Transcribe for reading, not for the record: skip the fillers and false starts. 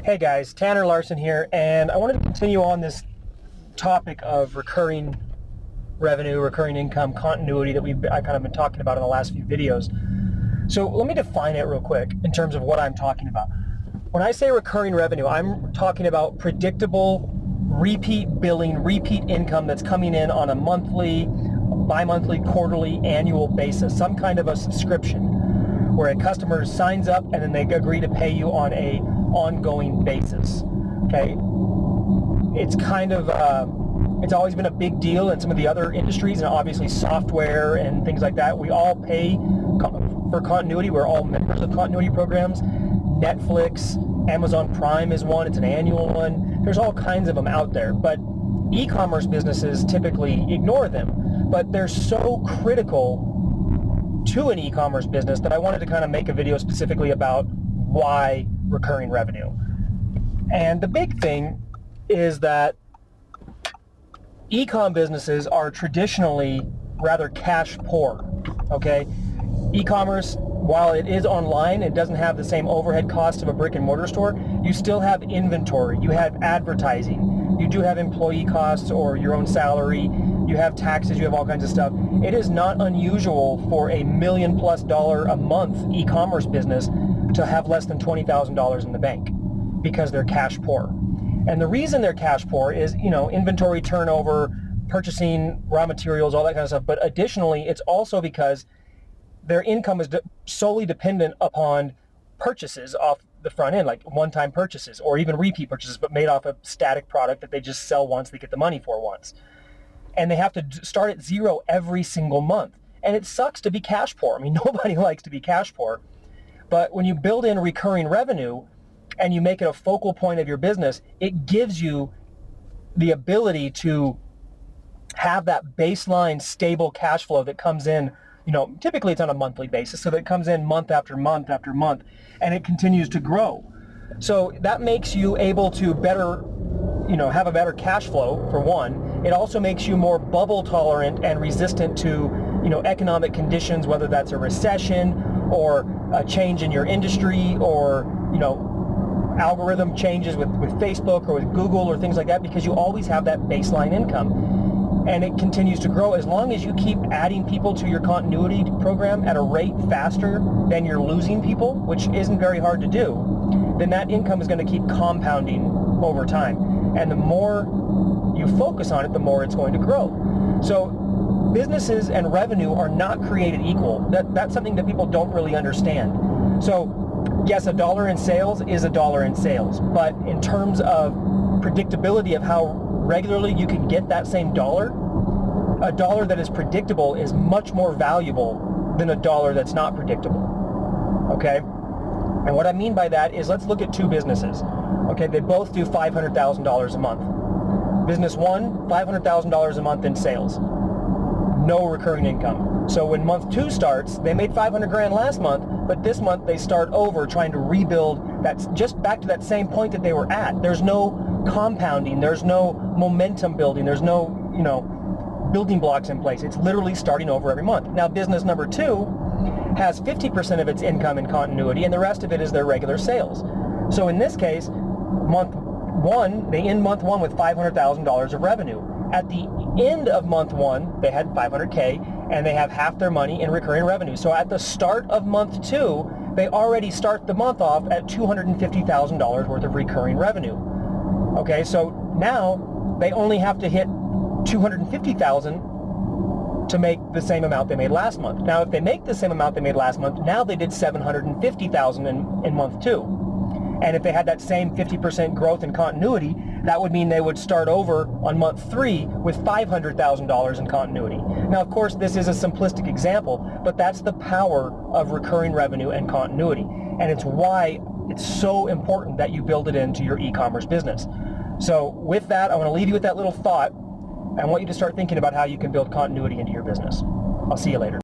Hey guys, Tanner Larson here, and I wanted to continue on this topic of recurring revenue, recurring income, continuity that I kind of been talking about in the last few videos. So let me define it real quick in terms of what I'm talking about. When I say recurring revenue, I'm talking about predictable, repeat billing, repeat income that's coming in on a monthly, bi-monthly, quarterly, annual basis, some kind of a subscription where a customer signs up and then they agree to pay you on a ongoing basis. Okay, it's kind of it's always been a big deal in some of the other industries, and obviously software and things like that. We all pay for continuity. We're all members of continuity programs. Netflix, Amazon Prime is one. It's an annual one. There's all kinds of them out there, but e-commerce businesses typically ignore them, but they're so critical to an e-commerce business that I wanted to kind of make a video specifically about why recurring revenue. And the big thing is that e-com businesses are traditionally rather cash poor. Okay, e-commerce, while it is online, it doesn't have the same overhead costs of a brick and mortar store. You still have inventory, you have advertising, you do have employee costs or your own salary, you have taxes, you have all kinds of stuff. It is not unusual for a $1 million+ a month e-commerce business to have less than $20,000 in the bank because they're cash poor. And the reason they're cash poor is, inventory turnover, purchasing raw materials, all that kind of stuff. But additionally, it's also because their income is solely dependent upon purchases off the front end, like one-time purchases or even repeat purchases, but made off a static product that they just sell once, they get the money for once. And they have to start at zero every single month. And it sucks to be cash poor. I mean, nobody likes to be cash poor. But when you build in recurring revenue and you make it a focal point of your business, it gives you the ability to have that baseline stable cash flow that comes in, typically it's on a monthly basis, so that it comes in month after month after month, and it continues to grow. So that makes you able to better, have a better cash flow, for one. It also makes you more bubble tolerant and resistant to, economic conditions, whether that's a recession or a change in your industry or, algorithm changes with Facebook or with Google or things like that, because you always have that baseline income. And it continues to grow as long as you keep adding people to your continuity program at a rate faster than you're losing people, which isn't very hard to do. Then that income is going to keep compounding over time. And the more you focus on it, the more it's going to grow. So businesses and revenue are not created equal. That's something that people don't really understand. So yes, $1 in sales is $1 in sales, but in terms of predictability of how regularly you can get that same dollar, a dollar that is predictable is much more valuable than a dollar that's not predictable. Okay? And what I mean by that is, let's look at two businesses. Okay, they both do $500,000 a month. Business one, $500,000 a month in sales. No recurring income. So when month two starts, they made $500,000 last month, but this month they start over trying to rebuild that, just back to that same point that they were at. There's no compounding, there's no momentum building, there's no, building blocks in place. It's literally starting over every month. Now business number two has 50% of its income in continuity, and the rest of it is their regular sales. So in this case, they end month one with $500,000 of revenue. At the end of month one, they had $500K, and they have half their money in recurring revenue. So at the start of month two, they already start the month off at $250,000 worth of recurring revenue. Okay, so now they only have to hit $250,000 to make the same amount they made last month. Now, if they make the same amount they made last month, now they did $750,000 in month two. And if they had that same 50% growth in continuity, that would mean they would start over on month three with $500,000 in continuity. Now, of course, this is a simplistic example, but that's the power of recurring revenue and continuity. And it's why it's so important that you build it into your e-commerce business. So with that, I want to leave you with that little thought. I want you to start thinking about how you can build continuity into your business. I'll see you later.